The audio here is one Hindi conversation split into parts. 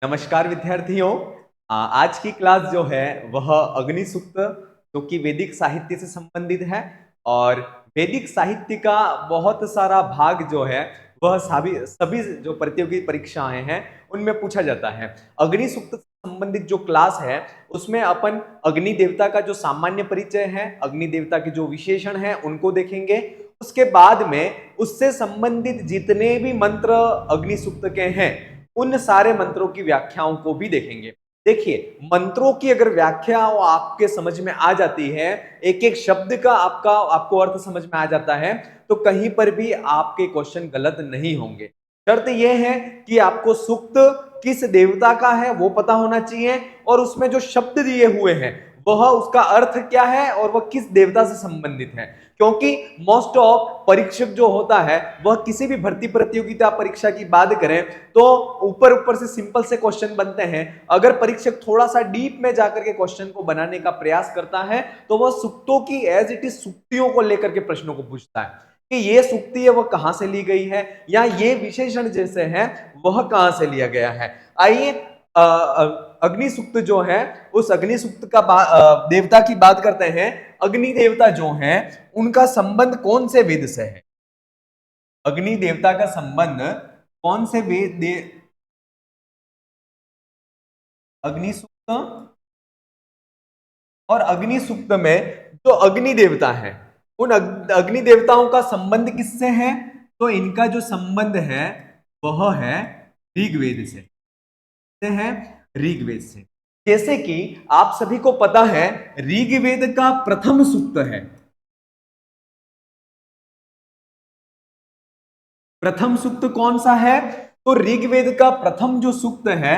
नमस्कार विद्यार्थियों। आज की क्लास जो है वह अग्नि सूक्त जो कि वैदिक साहित्य से संबंधित है। और वैदिक साहित्य का बहुत सारा भाग जो है वह सभी सभी जो प्रतियोगी परीक्षाएं हैं उनमें पूछा जाता है। अग्नि सूक्त से संबंधित जो क्लास है उसमें अपन अग्नि देवता का जो सामान्य परिचय है, अग्नि देवता के जो विशेषण है उनको देखेंगे। उसके बाद में उससे संबंधित जितने भी मंत्र अग्नि सूक्त के हैं उन सारे मंत्रों की व्याख्याओं को भी देखेंगे। देखिए, मंत्रों की अगर व्याख्या आपके समझ में आ जाती है, एक एक शब्द का आपको अर्थ समझ में आ जाता है, तो कहीं पर भी आपके क्वेश्चन गलत नहीं होंगे। शर्त यह है कि आपको सूक्त किस देवता का है वो पता होना चाहिए और उसमें जो शब्द दिए हुए हैं वह उसका अर्थ क्या है और वह किस देवता से संबंधित है। क्योंकि मोस्ट ऑफ परीक्षक जो होता है वह किसी भी भर्ती प्रतियोगिता परीक्षा की बात करें तो ऊपर ऊपर से सिंपल से क्वेश्चन बनते हैं। अगर परीक्षक थोड़ा सा डीप में जाकर के क्वेश्चन को बनाने का प्रयास करता है तो वह सूक्तों की एज इट इज सूक्तियों को लेकर के प्रश्नों को पूछता है कि ये सूक्ति है वह कहां से ली गई है या ये विशेषण जैसे है वह कहां से लिया गया है। आइए अग्नि सूक्त जो है उस अग्नि सूक्त का देवता की बात करते हैं। अग्नि देवता जो है उनका संबंध कौन से वेद से है? अग्नि देवता का संबंध कौन से वेद अग्नि सूक्त और अग्नि सूक्त में जो अग्नि देवता है उन अग्नि देवताओं का संबंध किससे है? तो इनका जो संबंध है वह है ऋग्वेद से है, ऋग्वेद से। जैसे कि आप सभी को पता है ऋग्वेद का प्रथम सूक्त है। प्रथम सूक्त कौन सा है? तो ऋग्वेद का प्रथम जो सूक्त है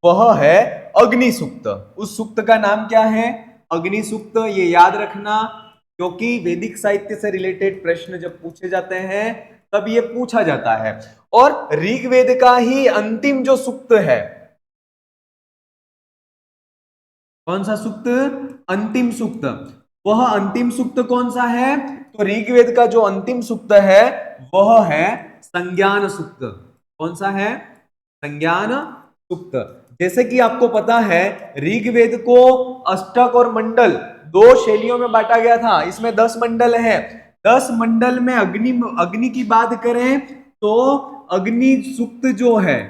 वह है अग्नि सूक्त। उस सूक्त का नाम क्या है? अग्नि सूक्त। ये याद रखना क्योंकि वैदिक साहित्य से रिलेटेड प्रश्न जब पूछे जाते हैं तब ये पूछा जाता है। और ऋग्वेद का ही अंतिम जो सूक्त है, कौन सा सूक्त? अंतिम सूक्त। वह अंतिम सूक्त कौन सा है? तो ऋग्वेद का जो अंतिम सूक्त है वह है संज्ञान सूक्त। कौन सा है? संज्ञान सूक्त। जैसे कि आपको पता है ऋग्वेद को अष्टक और मंडल दो शैलियों में बांटा गया था। इसमें 10 मंडल है। 10 मंडल में अग्नि की बात करें तो अग्नि सूक्त जो है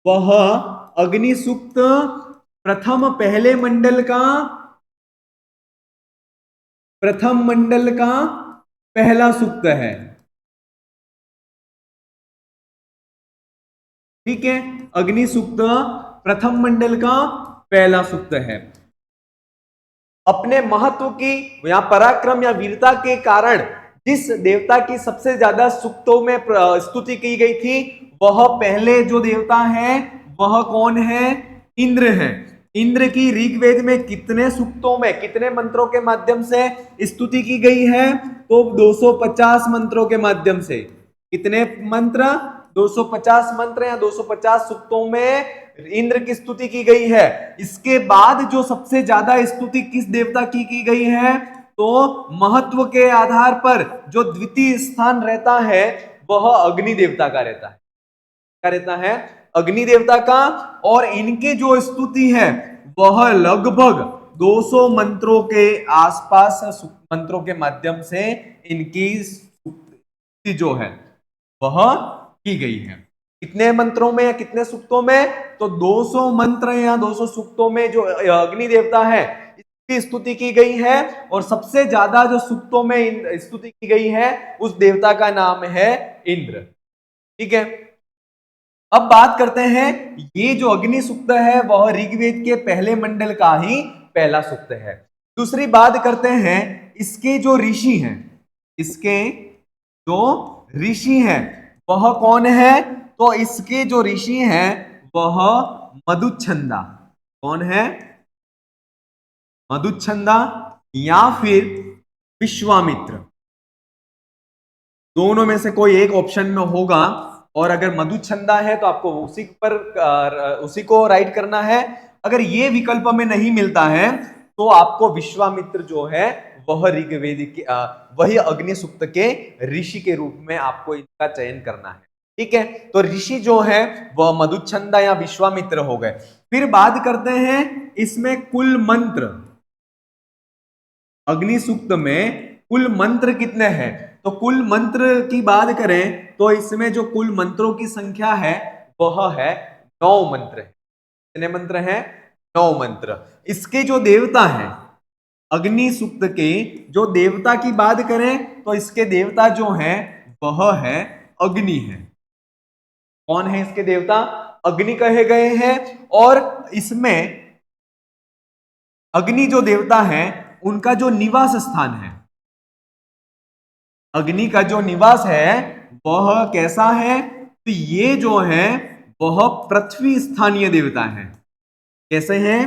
वह अग्नि सूक्त प्रथम मंडल का पहला सूक्त है। ठीक है, अग्नि सूक्त प्रथम मंडल का पहला सूक्त है। अपने महत्व की या पराक्रम या वीरता के कारण जिस देवता की सबसे ज्यादा सूक्तों में स्तुति की गई थी वह पहले जो देवता है वह कौन है? इंद्र है। इंद्र की ऋग्वेद में कितने सूक्तों में कितने मंत्रों के माध्यम से स्तुति की गई है? तो 250 मंत्रों के माध्यम से। कितने मंत्र? 250 मंत्र या 250 सूक्तों में इंद्र की स्तुति की गई है। इसके बाद जो सबसे ज्यादा स्तुति किस देवता की गई है? तो महत्व के आधार पर जो द्वितीय स्थान रहता है वह अग्नि देवता का रहता है। क्या रहता है? अग्नि देवता का। और इनकी जो स्तुति है वह लगभग 200 मंत्रों के आसपास मंत्रों के माध्यम से इनकी स्तुति जो है वह की गई है। कितने मंत्रों में या कितने सूक्तों में? तो 200 मंत्र या 200 सूक्तों में जो अग्नि देवता है इसकी स्तुति की गई है। और सबसे ज्यादा जो सूक्तों में स्तुति की गई है उस देवता का नाम है इंद्र। ठीक है, अब बात करते हैं ये जो अग्नि सूक्त है वह ऋग्वेद के पहले मंडल का ही पहला सूक्त है। दूसरी बात करते हैं इसके जो ऋषि हैं, इसके जो ऋषि हैं वह कौन है? तो इसके जो ऋषि हैं वह मधुच्छंदा। कौन है? मधुच्छंदा या फिर विश्वामित्र। दोनों में से कोई एक ऑप्शन में होगा। और अगर मधुच्छंदा है तो आपको उसी को राइट करना है। अगर ये विकल्प में नहीं मिलता है तो आपको विश्वामित्र जो है वह ऋग्वेद की वही अग्नि सूक्त के ऋषि के रूप में आपको इनका चयन करना है। ठीक है, तो ऋषि जो है वह मधुच्छंदा या विश्वामित्र हो गए। फिर बात करते हैं इसमें कुल मंत्र, अग्नि सूक्त में कुल मंत्र कितने हैं? तो कुल मंत्र की बात करें तो इसमें जो कुल मंत्रों की संख्या है वह है 9 मंत्र है। कितने मंत्र हैं? 9 मंत्र। इसके जो देवता हैं, अग्नि सूक्त के जो देवता की बात करें तो इसके देवता जो हैं वह है अग्नि है। कौन है इसके देवता? अग्नि कहे गए हैं। और इसमें अग्नि जो देवता है उनका जो निवास स्थान है, अग्नि का जो निवास है वह कैसा है? तो ये जो है वह पृथ्वी स्थानीय देवता है। कैसे हैं?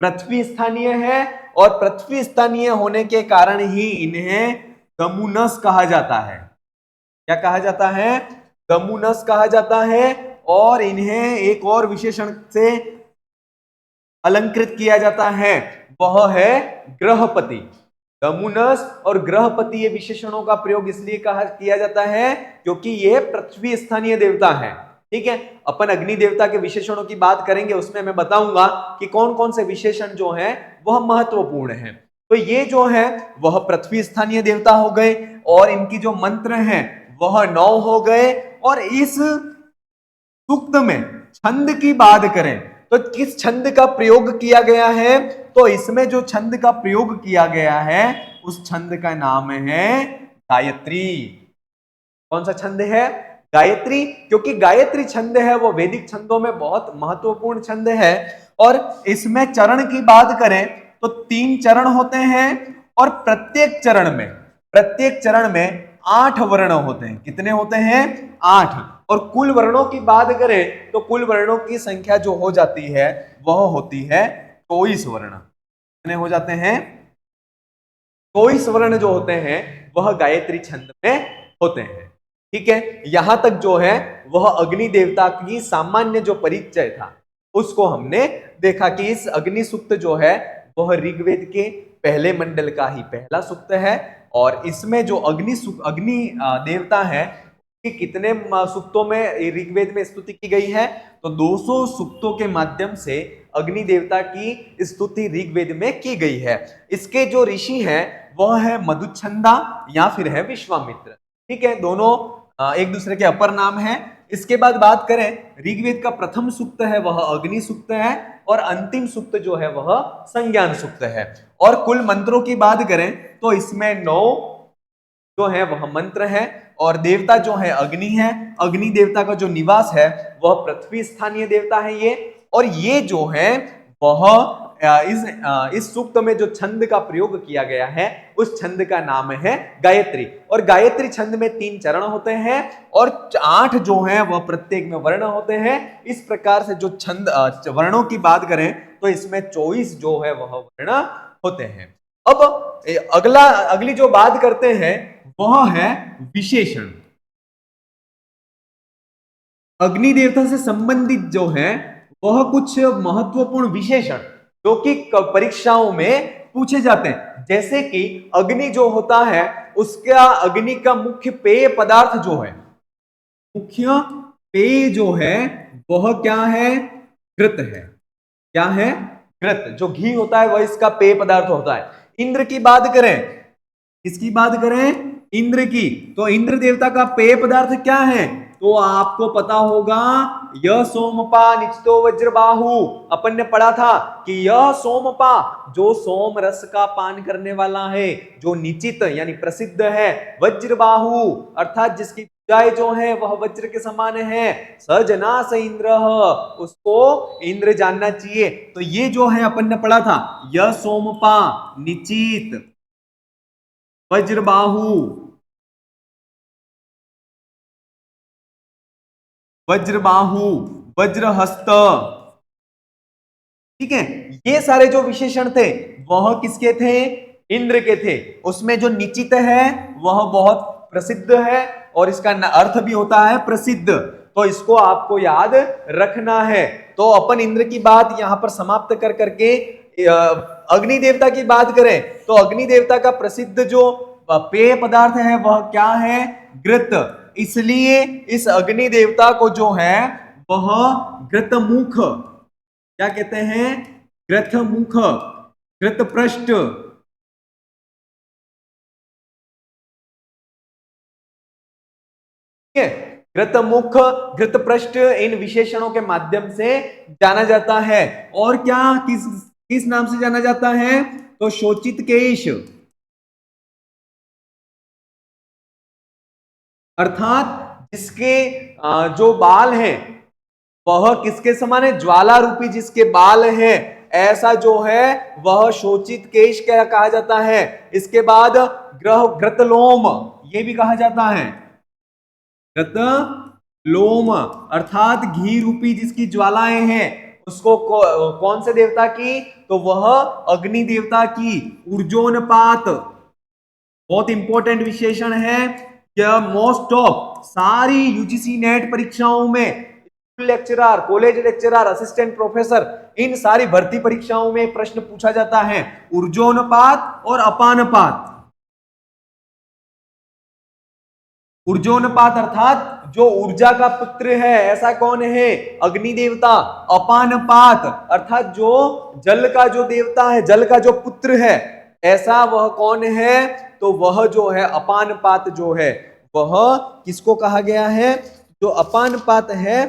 पृथ्वी स्थानीय है, और पृथ्वी स्थानीय होने के कारण ही इन्हें गमुनस कहा जाता है। क्या कहा जाता है? गमुनस कहा जाता है। और इन्हें एक और विशेषण से अलंकृत किया जाता है, वह है ग्रहपति। गमुनस और ग्रहपति ये विशेषणों का प्रयोग इसलिए किया जाता है क्योंकि ये पृथ्वी स्थानीय देवता है। ठीक है, अपन अग्नि देवता के विशेषणों की बात करेंगे, उसमें मैं बताऊंगा कि कौन कौन से विशेषण जो हैं वह महत्वपूर्ण हैं। तो ये जो है वह पृथ्वी स्थानीय देवता हो गए, और इनकी जो मंत्र हैं वह 9 हो गए। और इस सूक्त में छंद की बात करें तो किस छंद का प्रयोग किया गया है? तो इसमें जो छंद का प्रयोग किया गया है उस छंद का नाम है गायत्री। कौन सा छंद है? गायत्री। क्योंकि गायत्री छंद है वो वैदिक छंदों में बहुत महत्वपूर्ण छंद है। और इसमें चरण की बात करें तो 3 चरण होते हैं, और प्रत्येक चरण में 8 वर्ण होते हैं। कितने होते हैं? 8। और कुल वर्णों की बात करें तो कुल वर्णों की संख्या जो हो जाती है वह होती है 24 वर्ण। कितने हो जाते हैं? 24 वर्ण जो होते हैं वह गायत्री छंद में होते हैं। ठीक है, यहां तक जो है वह अग्नि देवता की सामान्य जो परिचय था उसको हमने देखा कि इस अग्नि सूक्त जो है वह ऋग्वेद के पहले मंडल का ही पहला सूक्त है। और इसमें जो अग्नि देवता है कि कितने सूक्तों में ऋग्वेद में स्तुति की गई है? तो 200 सूक्तों के माध्यम से अग्नि देवता की स्तुति ऋग्वेद में की गई है। इसके जो ऋषि हैं वह है मधुच्छंदा या फिर है विश्वामित्र। ठीक है, दोनों एक दूसरे के अपर नाम है। इसके बाद बात करें, ऋग्वेद का प्रथम सूक्त है वह अग्नि सूक्त है, और अंतिम सूक्त जो है वह संज्ञान सूक्त है। और कुल मंत्रों की बात करें तो इसमें 9 जो है वह मंत्र है, और देवता जो है अग्नि है। अग्नि देवता का जो निवास है वह पृथ्वी स्थानीय देवता है ये। और ये जो है वह इस सूक्त में जो छंद का प्रयोग किया गया है उस छंद का नाम है गायत्री। और गायत्री छंद में 3 चरण होते हैं, और 8 जो है वह प्रत्येक में वर्ण होते हैं। इस प्रकार से जो छंद वर्णों की बात करें तो इसमें 24 जो है वह वर्ण होते हैं। अब अगली जो बात करते हैं वह है विशेषण। अग्नि देवता से संबंधित जो है वह कुछ महत्वपूर्ण विशेषण जो कि परीक्षाओं में पूछे जाते हैं। जैसे कि अग्नि जो होता है उसका अग्नि का मुख्य पेय पदार्थ जो है, मुख्य पेय जो है वह क्या है? घृत है। क्या है? घृत। जो घी होता है वह इसका पेय पदार्थ होता है। इंद्र की बात करें, किसकी बात करें? इंद्र की। तो इंद्र देवता का पेय पदार्थ क्या है? तो आपको पता होगा यह सोमपा निचितो वज्रबाहु। अपन ने पढ़ा था कि यह सोमपा जो सोम रस का पान करने वाला है, जो निचित यानी प्रसिद्ध है, वज्रबाहु अर्थात जिसकी भुजाएं जो है वह वज्र के समान है, सजना स इंद्र, उसको इंद्र जानना चाहिए। तो ये जो है अपन ने पढ़ा था यह सोमपा निचित वज्रबाहु वज्रबाहु वज्रहस्त। ठीक है, ये सारे जो विशेषण थे वह किसके थे? इंद्र के थे। उसमें जो निचित है वह बहुत प्रसिद्ध है, और इसका अर्थ भी होता है प्रसिद्ध। तो इसको आपको याद रखना है। तो अपन इंद्र की बात यहां पर समाप्त कर करके अग्नि देवता की बात करें तो अग्नि देवता का प्रसिद्ध जो पेय पदार्थ है वह क्या है? घृत। इसलिए इस अग्नि देवता को जो है वह घृतमुख, क्या कहते हैं, घृतमुख, घृतपृष्ठ, ठीक है, घृतमुख, घृतपृष्ठ, इन विशेषणों के माध्यम से जाना जाता है। और क्या, किस किस नाम से जाना जाता है, तो शोचित केश, अर्थात जिसके जो बाल हैं वह किसके समान है, ज्वाला रूपी जिसके बाल हैं, ऐसा जो है वह शोचित केश क्या कहा जाता है। इसके बाद ग्रह घृतलोम, ये भी कहा जाता है, घृतलोम अर्थात घी रूपी जिसकी ज्वालाएं हैं, उसको कौन से देवता की, तो वह अग्नि देवता की। ऊर्जोनपात बहुत इंपॉर्टेंट विशेषण है, यह मोस्ट ऑफ सारी यूजीसी नेट परीक्षाओं में, lecturer, college lecturer, assistant professor, इन सारी भर्ती परीक्षाओं में प्रश्न पूछा जाता है, ऊर्जोनपात और अपानपात। ऊर्जोनपात अर्थात जो ऊर्जा का पुत्र है, ऐसा कौन है, अग्नि देवता। अपानपात अर्थात जो जल का जो देवता है, जल का जो पुत्र है, ऐसा वह कौन है, तो वह जो है अपानपात जो है वह किसको कहा गया है, जो अपानपात है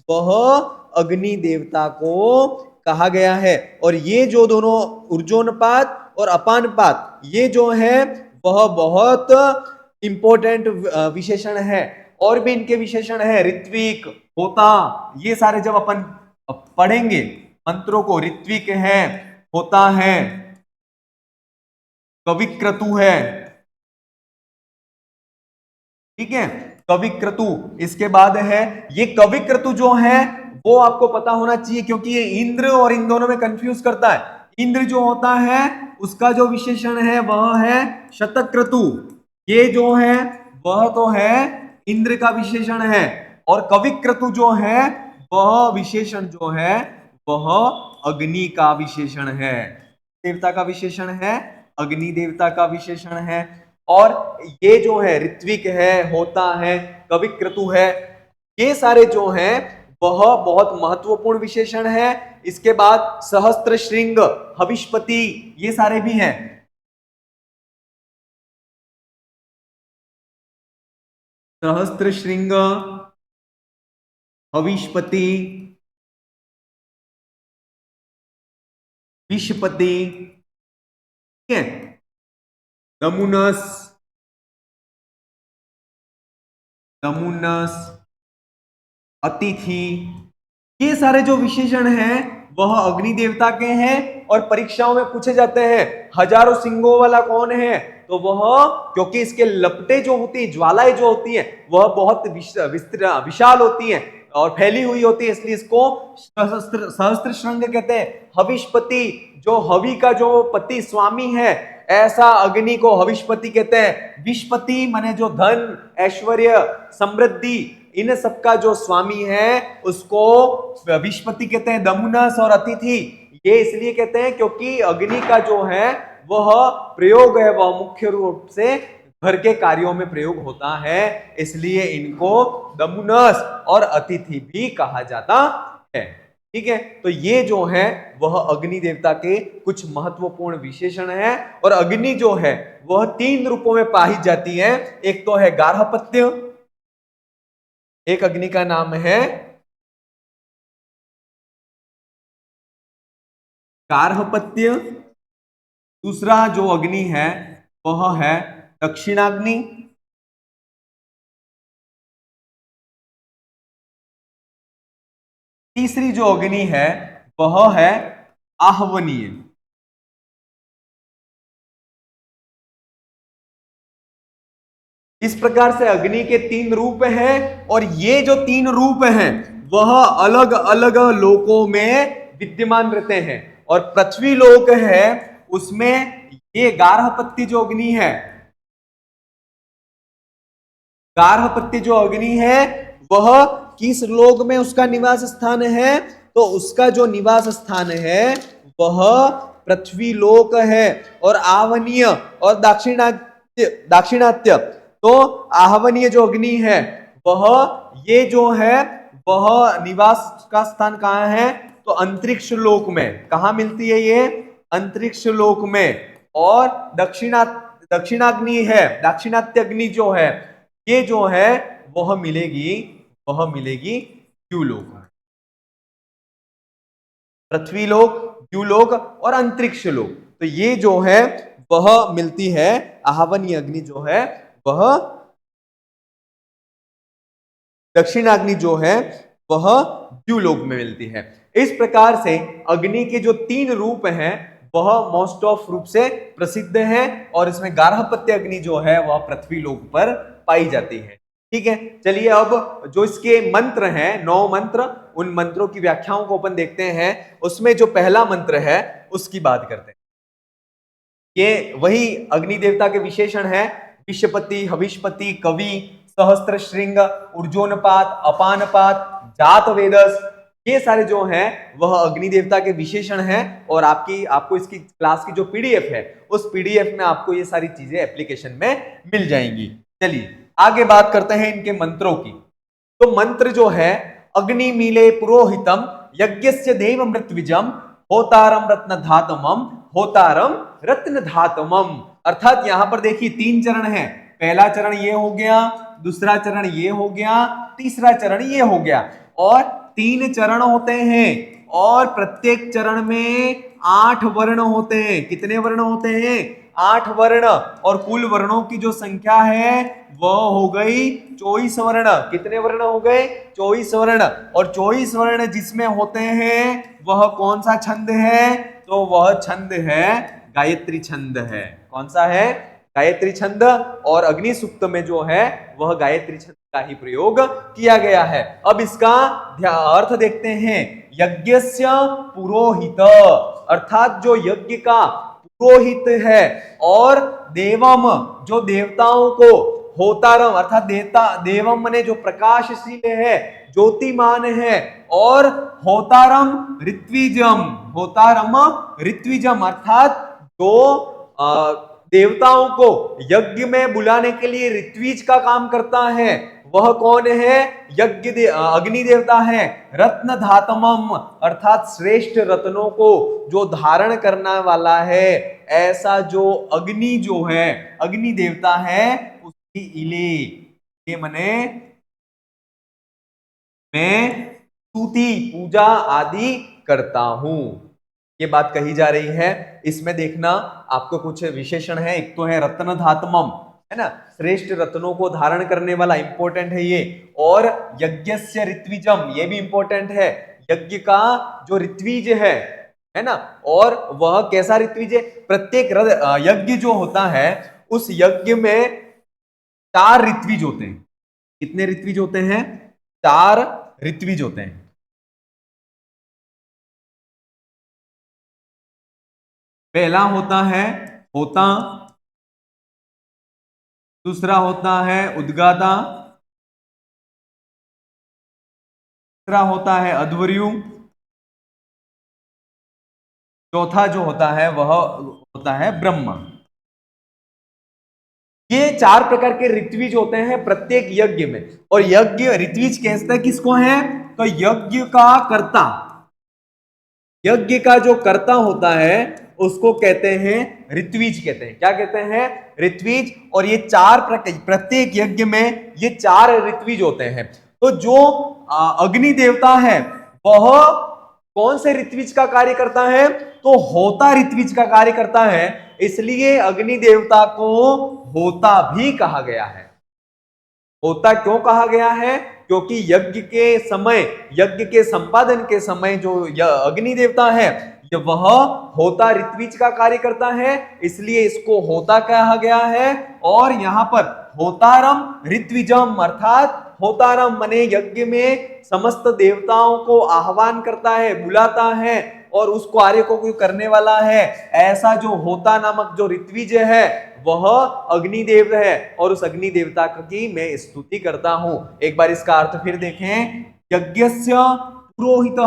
वह अग्नि देवता को कहा गया है। और ये जो दोनों ऊर्जोनपात और अपानपात, ये जो है वह बहुत इंपॉर्टेंट विशेषण है। और भी इनके विशेषण है, ऋत्विक, होता, ये सारे जब अपन पढ़ेंगे मंत्रों को, ऋत्विक है, होता है, कविक्रतु है, ठीक है, कविक्रतु। इसके बाद है ये कविक्रतु जो है वो आपको पता होना चाहिए, क्योंकि ये इंद्र और इन दोनों में कंफ्यूज करता है। इंद्र जो होता है उसका जो विशेषण है वह है शतक्रतु, ये जो है वह तो है इंद्र का विशेषण है। और कविक्रतु जो है वह विशेषण जो है वह अग्नि का विशेषण है, देवता का विशेषण है, अग्नि देवता का विशेषण है। और ये जो है ऋत्विक है, होता है, कविक्रतु है, ये सारे जो हैं वह बहुत महत्वपूर्ण विशेषण है। इसके बाद सहस्त्र श्रृंग, हविष्पति, ये सारे भी हैं। सहस्त्र श्रृंग, हविष्पति, विषपति, ठीक है, दमुनस, दमुनस, अतिथि, ये सारे जो विशेषण हैं वह अग्नि देवता के हैं। और परीक्षाओं में पूछे जाते हैं हजारों सिंगों वाला कौन है, तो वह, क्योंकि इसके लपटें जो होती है, ज्वालाएं जो होती हैं वह बहुत विशाल होती हैं और फैली हुई होती है, इसलिए इसको सहस्त्र श्रृंग कहते हैं। हविष्पति, जो हवि का जो पति स्वामी है, ऐसा अग्नि को हविष्पति कहते हैं। विषपति माने जो धन, ऐश्वर्य, समृद्धि, इन सबका जो स्वामी है उसको विषपति कहते हैं। दमुनस और अतिथि ये इसलिए कहते हैं क्योंकि अग्नि का जो है वह प्रयोग है वह मुख्य रूप से घर के कार्यों में प्रयोग होता है, इसलिए इनको दमुनस और अतिथि भी कहा जाता है। ठीक है, तो ये जो है वह अग्नि देवता के कुछ महत्वपूर्ण विशेषण है। और अग्नि जो है वह 3 रूपों में पाई जाती है। एक तो है गार्हपत्य, एक अग्नि का नाम है गार्हपत्य, दूसरा जो अग्नि है वह है दक्षिणाग्नि, तीसरी जो अग्नि है वह है आहवनीय। इस प्रकार से अग्नि के 3 रूप हैं और ये जो 3 रूप हैं वह अलग अलग लोकों में विद्यमान रहते हैं। और पृथ्वी लोक है उसमें ये गार्हपत्य जो अग्नि है, गार्हपत्य जो अग्नि है वह किस लोक में उसका निवास स्थान है, तो उसका जो निवास स्थान है वह पृथ्वी लोक है। और आवनीय और दाक्षिणात्य, तो आहवनीय जो अग्नि है वह ये जो है वह निवास का स्थान कहाँ है, तो अंतरिक्ष लोक में। कहाँ मिलती है ये, अंतरिक्ष लोक में। और दक्षिणाग्नि है, दाक्षिणात्य अग्नि जो है ये जो है वह मिलेगी द्यूलोक में। पृथ्वी लोक, द्यूलोक और अंतरिक्ष लोक, तो ये जो है वह मिलती है आहवनीय अग्नि जो है वह, दक्षिणाग्नि जो है वह द्यूलोक में मिलती है। इस प्रकार से अग्नि के जो 3 रूप हैं वह मोस्ट ऑफ रूप से प्रसिद्ध है, और इसमें गार्हपत्य अग्नि जो है वह पृथ्वी लोक पर पाई जाती है। ठीक है, चलिए अब जो इसके मंत्र हैं 9 मंत्र, उन मंत्रों की व्याख्याओं को अपन देखते हैं। उसमें जो पहला मंत्र है उसकी बात करते हैं। ये वही अग्नि देवता के विशेषण है, विश्वपति, हविष्पति, कवि, सहस्त्र श्रृंग, ऊर्जोनपात, अपानपात, जात वेदस, ये सारे जो हैं वह अग्नि देवता के विशेषण हैं। और आपको इसकी क्लास की जो पीडीएफ है उस पीडीएफ में आपको ये सारी चीजें एप्लीकेशन में मिल जाएंगी। चलिए आगे बात करते हैं इनके मंत्रों की। तो मंत्र जो है, अग्नि मीले पुरोहितम यज्ञस्य देव मृत्विजम होतारम रत्न धातमम होतारम रत्न धातमम। अर्थात यहां पर देखिए 3 चरण हैं। पहला चरण ये हो गया, दूसरा चरण ये हो गया, तीसरा चरण ये हो गया, और 3 चरण होते हैं। और प्रत्येक चरण में 8 वर्ण होते हैं। कितने वर्ण होते हैं, 8 वर्ण। और कुल वर्णों की जो संख्या है वह हो गई 24 वर्ण। कितने वर्ण हो गए, 24 वर्ण। और 24 वर्ण जिसमें होते हैं वह कौन सा छंद है, तो वह छंद है गायत्री छंद है। कौन सा है, गायत्री छंद। और अग्नि सूक्त में जो है वह गायत्री छंद का ही प्रयोग किया गया है। अब इसका अर्थ देखते हैं। यज्ञस्य पुरोहित, अर्थात जो यज्ञ का पुरोहित है, और देवम जो देवताओं को, होतारम अर्थात देवम ने जो प्रकाशशील है, ज्योतिमान है, और होतारम ऋत्विजम अर्थात जो देवताओं को यज्ञ में बुलाने के लिए ऋत्विज का काम करता है, वह कौन है, अग्नि देवता है। रत्न धातमम अर्थात श्रेष्ठ रत्नों को जो धारण करने वाला है, ऐसा जो अग्नि जो है, अग्नि देवता है, उसकी इले, ये मने मैं स्तुति पूजा आदि करता हूं, ये बात कही जा रही है। इसमें देखना आपको कुछ विशेषण है। एक तो है रत्न धातमम, है ना, श्रेष्ठ रत्नों को धारण करने वाला, इंपॉर्टेंट है ये। और यज्ञस्य ऋत्विजम, ये भी इंपॉर्टेंट है। यज्ञ का जो ऋत्विज है ना, और वह कैसा ऋत्विज है, प्रत्येक यज्ञ जो होता है उस यज्ञ में 4 ऋत्विज होते हैं। कितने ऋत्विज होते हैं, 4 ऋत्विज होते हैं। पहला होता है होता, दूसरा होता है उद्गाता, तीसरा होता है अध्वर्यु, चौथा जो होता है वह होता है ब्रह्मा। ये 4 प्रकार के ऋत्विज होते हैं प्रत्येक यज्ञ में। और यज्ञ ऋत्विज कहते हैं किसको है, तो यज्ञ का कर्ता, यज्ञ का जो कर्ता होता है उसको कहते हैं ऋत्विज कहते हैं। क्या कहते हैं, ऋत्विज। और ये 4 प्रत्येक यज्ञ में ये 4 ऋत्विज होते हैं। तो जो अग्नि देवता है वह कौन से ऋत्विज का कार्य करता है, तो होता ऋत्विज का कार्य करता है। इसलिए अग्नि देवता को होता भी कहा गया है। होता क्यों कहा गया है, क्योंकि यज्ञ के समय, यज्ञ के संपादन के समय जो अग्नि देवता है वह होता ऋत्विज का कार्य करता है, इसलिए इसको होता कहा गया है। और यहां पर होतारम ऋत्विजम अर्थात होतारम मने यज्ञ में समस्त देवताओं को आह्वान करता है, बुलाता है, और उस कार्य को कोई करने वाला है। ऐसा जो होता नामक जो ऋत्विज है वह अग्निदेव है, और उस अग्नि देवता की मैं स्तुति करता हूं। एक बार इसका अर्थ फिर देखें। यज्ञस्य पुरोहित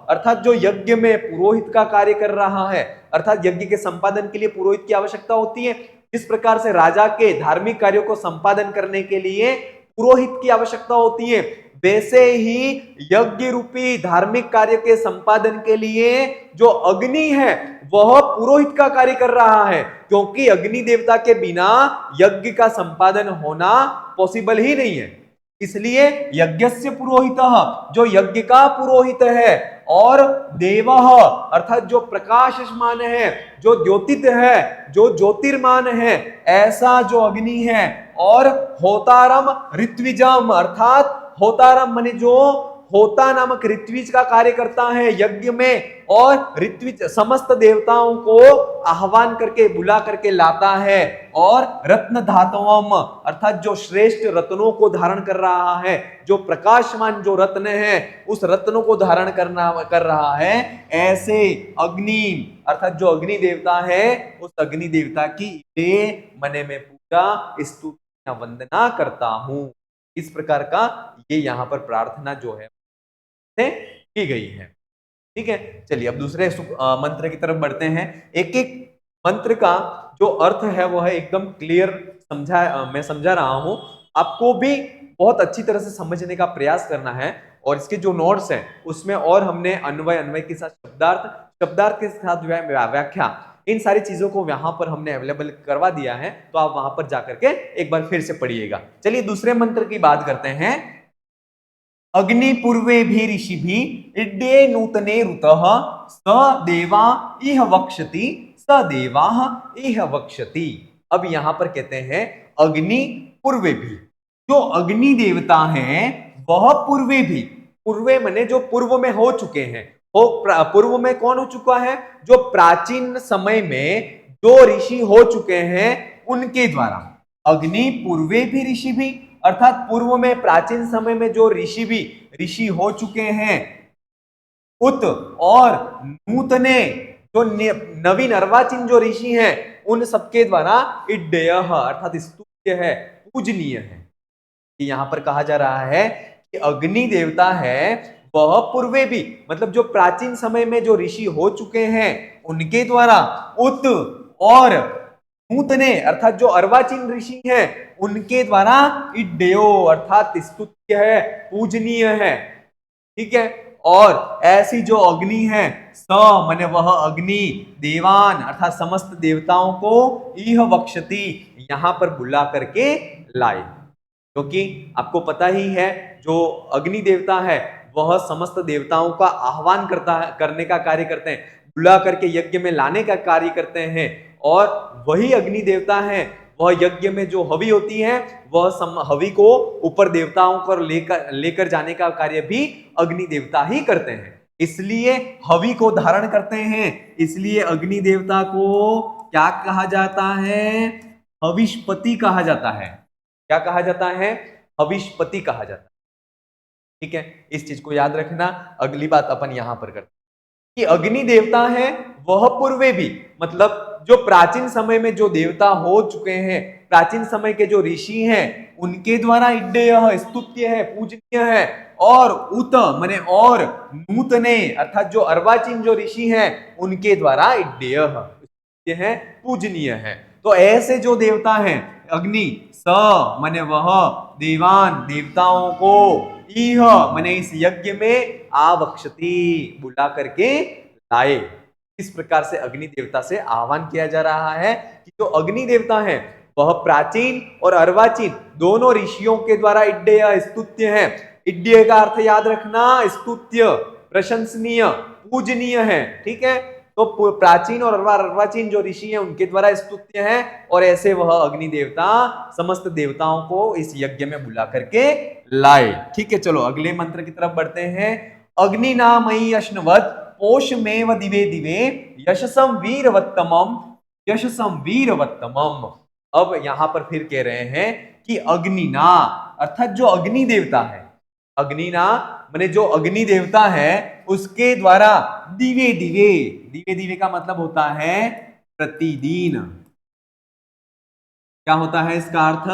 अर्थात जो यज्ञ में पुरोहित का कार्य कर रहा है, अर्थात यज्ञ के संपादन के लिए पुरोहित की आवश्यकता होती है। जिस प्रकार से राजा के धार्मिक कार्यों को संपादन करने के लिए पुरोहित की आवश्यकता होती है, वैसे ही यज्ञ रूपी धार्मिक कार्य के संपादन के लिए जो अग्नि है वह पुरोहित का कार्य कर रहा है, क्योंकि अग्नि देवता के बिना यज्ञ का संपादन होना पॉसिबल ही नहीं है। इसलिए यज्ञस्य पुरोहितः, जो यज्ञ का पुरोहित है, और देवः अर्थात जो प्रकाशमान है, जो द्योतित है, जो ज्योतिर्मान है, ऐसा जो अग्नि है, और होतारम ऋत्विजम अर्थात होतारम माने जो होता नामक ऋत्विज का कार्य करता है यज्ञ में, और ऋत्विज समस्त देवताओं को आह्वान करके बुला करके लाता है, और रत्न धातुवम अर्थात जो श्रेष्ठ रत्नों को धारण कर रहा है, जो प्रकाशमान जो रत्न है उस रत्नों को धारण कर रहा है, ऐसे अग्नि अर्थात जो अग्नि देवता है उस अग्नि देवता की मने में पूजा स्तुति वंदना करता हूं। इस प्रकार का ये यहां पर प्रार्थना जो है की गई है। ठीक है, चलिए अब दूसरे मंत्र की तरफ बढ़ते हैं। एक एक मंत्र का जो अर्थ है वह है एकदम क्लियर मैं समझा रहा हूं, आपको भी बहुत अच्छी तरह से समझने का प्रयास करना है। और इसके जो नोट्स हैं उसमें और हमने अन्वय के साथ शब्दार्थ के साथ व्याख्या, इन सारी चीजों को यहाँ पर हमने अवेलेबल करवा दिया है, तो आप वहां पर जाकर के एक बार फिर से पढ़िएगा। चलिए दूसरे मंत्र की बात करते हैं। अग्नि पूर्वे भी ऋषि भी इड्डे नूतने ऋतः स देवा इह वक्षति स देवा इह वक्षति। अब यहां पर कहते हैं अग्नि पूर्वे भी, जो अग्नि देवता है वह पूर्वे भी, पूर्वे माने जो पूर्व में हो चुके हैं, पूर्व में कौन हो चुका है, जो प्राचीन समय में जो ऋषि हो चुके हैं उनके द्वारा। अग्नि पूर्वे भी ऋषि भी अर्थात पूर्व में प्राचीन समय में जो ऋषि हो चुके हैं, उत और नूतने जो नवीन अर्वाचीन जो ऋषि हैं उन सबके द्वारा इड्डेय अर्थात स्तुत्य है, पूजनीय है। यहां पर कहा जा रहा है कि अग्नि देवता है वह पूर्वे भी मतलब जो प्राचीन समय में जो ऋषि हो चुके हैं उनके द्वारा, उत और नूतने अर्थात जो अर्वाचीन ऋषि हैं उनके द्वारा इड्डेयो अर्थात स्तुत्य है, पूजनीय है। ठीक है, और ऐसी जो अग्नि है स माने वह अग्नि देवान अर्थात समस्त देवताओं को इह वक्षति यहां पर बुला करके लाए, क्योंकि आपको पता ही है जो अग्नि देवता है वह समस्त देवताओं का आह्वान करने का कार्य करते हैं, बुला करके यज्ञ में लाने का कार्य करते हैं। और वही अग्नि देवता है वह यज्ञ में जो हवि होती है वह हवि को ऊपर देवताओं पर लेकर जाने का कार्य भी अग्नि देवता ही करते हैं, इसलिए हवि को धारण करते हैं। इसलिए अग्नि देवता को क्या कहा जाता है, हविष्पति कहा जाता है। क्या कहा जाता है, हविष्पति कहा जाता है। ठीक है, इस चीज को याद रखना। अगली बात अपन यहां पर करते हैं कि अग्नि देवता है वह पूर्वे भी मतलब जो प्राचीन समय में जो देवता हो चुके हैं, प्राचीन समय के जो ऋषि हैं उनके द्वारा इड्डेय स्तुत्य है, पूजनीय है। और उत माने और नूतने अर्थात जो अर्वाचीन जो ऋषि हैं उनके द्वारा इड्डेय है, पूजनीय है। तो ऐसे जो देवता हैं अग्नि स माने वह देवान देवताओं को, इह माने इस यज्ञ में आवक्षति बुला करके लाए। इस प्रकार से अग्नि देवता से आह्वान किया जा रहा है कि जो अग्नि देवता है वह प्राचीन और अर्वाचीन दोनों ऋषियों के द्वारा इड्डेय स्तुत्य है। इड्डेय का अर्थ याद रखना, स्तुत्य, प्रशंसनीय, पूजनीय है। ठीक है, तो प्राचीन और अर्वाचीन जो ऋषि हैं उनके द्वारा स्तुत्य है, और ऐसे वह अग्नि देवता समस्त देवताओं को इस यज्ञ में बुला करके लाए। ठीक है, चलो अगले मंत्र की तरफ बढ़ते हैं। अग्नि नामयी अश्नवत पोषमेव दिवे दिवे यशसम वीरवत्तमम यशसम वीरवत्तमम। अब यहां पर फिर कह रहे हैं कि अग्निना अर्थात जो अग्नि देवता है, अग्निना माने जो अग्नि देवता है उसके द्वारा दिवे दिवे, दिवे दिवे का मतलब होता है प्रतिदिन। क्या होता है इसका अर्थ,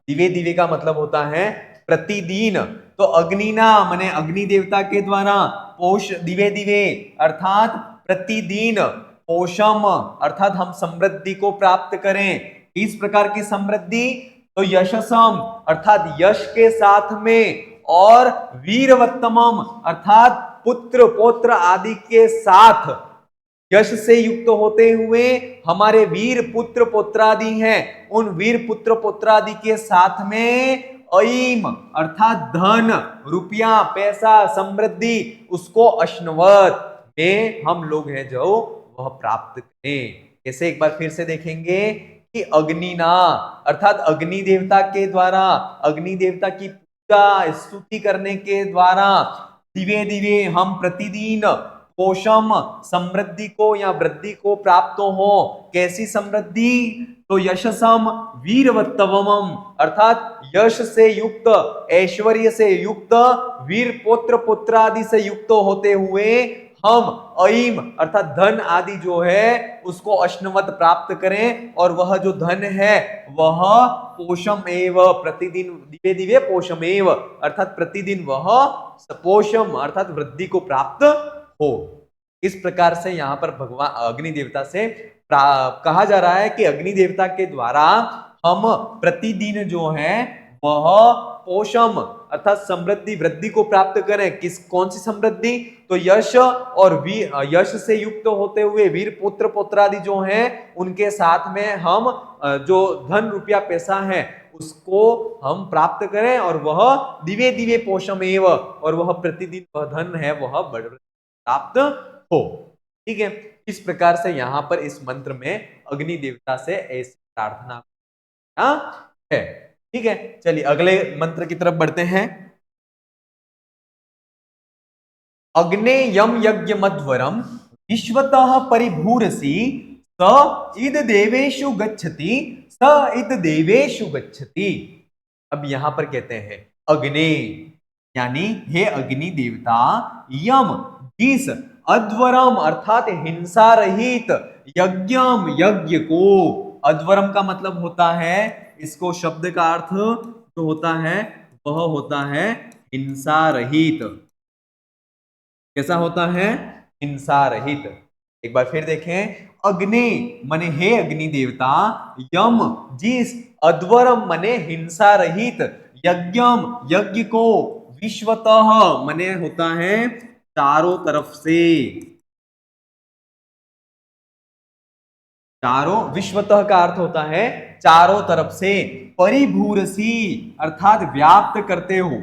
दिवे दिवे का मतलब होता है प्रतिदिन। तो अग्निना माने अग्नि देवता के द्वारा, पोष दिवे दिवे अर्थात प्रतिदिन, पोषम अर्थात हम समृद्धि को प्राप्त करें। इस प्रकार की समृद्धि तो यशसम अर्थात यश के साथ में, और वीरवत्तमम अर्थात पुत्र पौत्र आदि के साथ, यश से युक्त होते हुए हमारे वीर पुत्र पौत्रादि हैं, उन वीर पुत्र पौत्रादि के साथ में अईम अर्थात धन, रुपया, पैसा, समृद्धि, उसको अश्नवत में हम लोग हैं जो वह प्राप्त करें। ऐसे एक बार फिर से देखेंगे कि अग्निना अर्थात अग्नि देवता के द्वारा, अग्नि देवता की पूजा स्तुति करने के द्वारा दिवे दिवे हम प्रतिदिन पोषम समृद्धि को या वृद्धि को प्राप्त हो। कैसी समृद्धि? तो यशसम वीरवत्तवम अर्थात यश से युक्त, ऐश्वर्य से युक्त, वीर पुत्र पुत्र आदि से युक्त होते हुए हम अईम अर्थात धन आदि जो है उसको अश्नवत प्राप्त करें, और वह जो धन है वह पोषम एव प्रतिदिन दिवे दिवे पोषम एव अर्थात प्रतिदिन वह पोषम अर्थात वृद्धि को प्राप्त हो। इस प्रकार से यहाँ पर भगवान अग्नि देवता से कहा जा रहा है कि अग्नि देवता के द्वारा हम प्रतिदिन जो है वह पोषम अर्थात समृद्धि वृद्धि को प्राप्त करें। कौन सी समृद्धि? तो यश और यश से युक्त होते हुए वीर पुत्र पौत्रादि जो हैं उनके साथ में हम जो धन रुपया पैसा है उसको हम प्राप्त करें, और वह दिवे दिवे पोषम एव, और वह प्रतिदिन वह धन है वह प्राप्त हो। ठीक है, इस प्रकार से यहां पर इस मंत्र में अग्नि देवता से ऐसी प्रार्थना है। ठीक है, चलिए अगले मंत्र की तरफ बढ़ते हैं। अग्ने यम यज्ञ मध्वरम विश्वतः परिभूरसी स इद देवेषु गच्छति स इद देवेषु गच्छति। अब यहां पर कहते हैं अग्ने यानी हे अग्नि देवता, यम जिस अध्वरम अर्थात हिंसा रहित यज्ञम यज्ञ को, अध्वरम का मतलब होता है, इसको शब्द का अर्थ जो होता है वह होता है हिंसा रहित। कैसा होता है? हिंसा रहित। एक बार फिर देखें, अग्नि मने हे अग्नि देवता, यम जिस, अध्वरम मने हिंसा रहित, यज्ञम यज्ञ को, विश्वतः मने होता है चारों तरफ से, चारों, विश्वतः का अर्थ होता है चारों तरफ से, परिभूरसी अर्थात व्याप्त करते हो,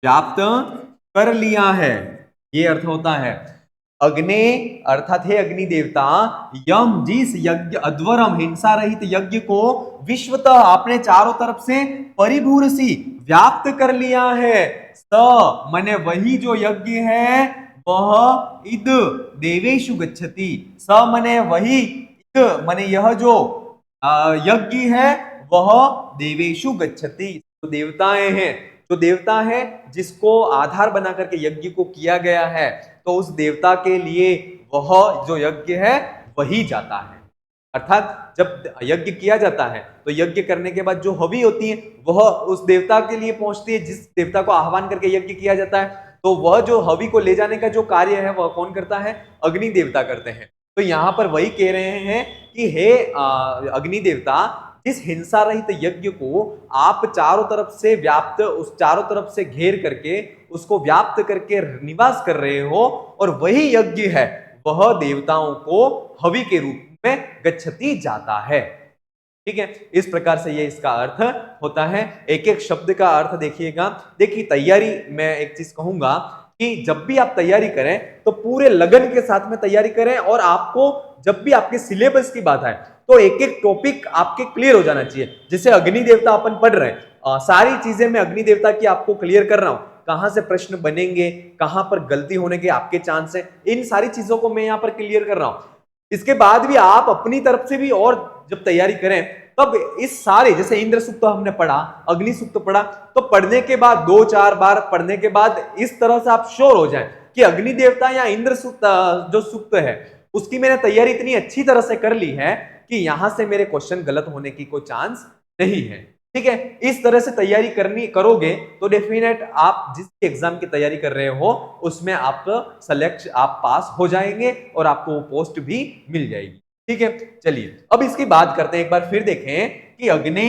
व्याप्त कर लिया है, ये अर्थ होता है। अग्नि अर्थात हे अग्नि देवता, यम जिस यज्ञ, अध्वरम हिंसा रहित यज्ञ को, विश्वतः आपने चारों तरफ से, परिभूरसी व्याप्त कर लिया है, स मने वही जो यज्ञ है वह इद देवेषु गच्छति, स मने वही, इद मने यह जो यज्ञ है वह देवेषु गच्छति, तो देवताएं हैं, जो देवता है जिसको आधार बना करके यज्ञ को किया गया है, तो उस देवता के लिए वह जो यज्ञ है वही जाता है। अर्थात जब यज्ञ किया जाता है तो यज्ञ करने के बाद जो हवि होती है वह उस देवता के लिए पहुंचती है, जिस देवता को आह्वान करके यज्ञ किया जाता है, तो वह जो हवि को ले जाने का जो कार्य है वह कौन करता है? अग्नि देवता करते हैं। तो यहां पर वही कह रहे हैं कि हे अग्नि देवता, इस हिंसा रहित यज्ञ को आप चारों तरफ से व्याप्त, उस चारों तरफ से घेर करके उसको व्याप्त करके निवास कर रहे हो, और वही यज्ञ है वह देवताओं को हवि के रूप में गच्छति जाता है। ठीक है, इस प्रकार से ये इसका अर्थ होता है। एक एक शब्द का अर्थ देखिएगा। देखिए तैयारी, मैं एक चीज कहूंगा कि जब भी आप तैयारी करें तो पूरे लगन के साथ में तैयारी करें, और आपको जब भी आपके सिलेबस की बात आए तो एक एक टॉपिक आपके क्लियर हो जाना चाहिए। जैसे अग्नि देवता अपन पढ़ रहे हैं, सारी चीजें मैं अग्नि देवता की आपको क्लियर कर रहा हूं, कहां से प्रश्न बनेंगे, कहां पर गलती होने के आपके चांस है, इन सारी चीजों को मैं यहां पर क्लियर कर रहा हूं। इसके बाद भी आप अपनी तरफ से भी और जब तैयारी करें तब इस सारे, जैसे इंद्र सूक्त हमने पढ़ा, अग्नि सूक्त पढ़ा, तो पढ़ने के बाद 2-4 बार पढ़ने के बाद इस तरह से आप श्योर हो जाएं कि अग्नि देवता या इंद्र सूक्त जो सूक्त है उसकी मैंने तैयारी इतनी अच्छी तरह से कर ली है कि यहां से मेरे क्वेश्चन गलत होने की कोई चांस नहीं है। ठीक है, इस तरह से तैयारी करोगे तो डेफिनेट आप जिस एग्जाम की तैयारी कर रहे हो उसमें आप पास हो जाएंगे और आपको वो पोस्ट भी मिल जाएगी। ठीक है, चलिए अब इसकी बात करते हैं, एक बार फिर देखें कि अग्नि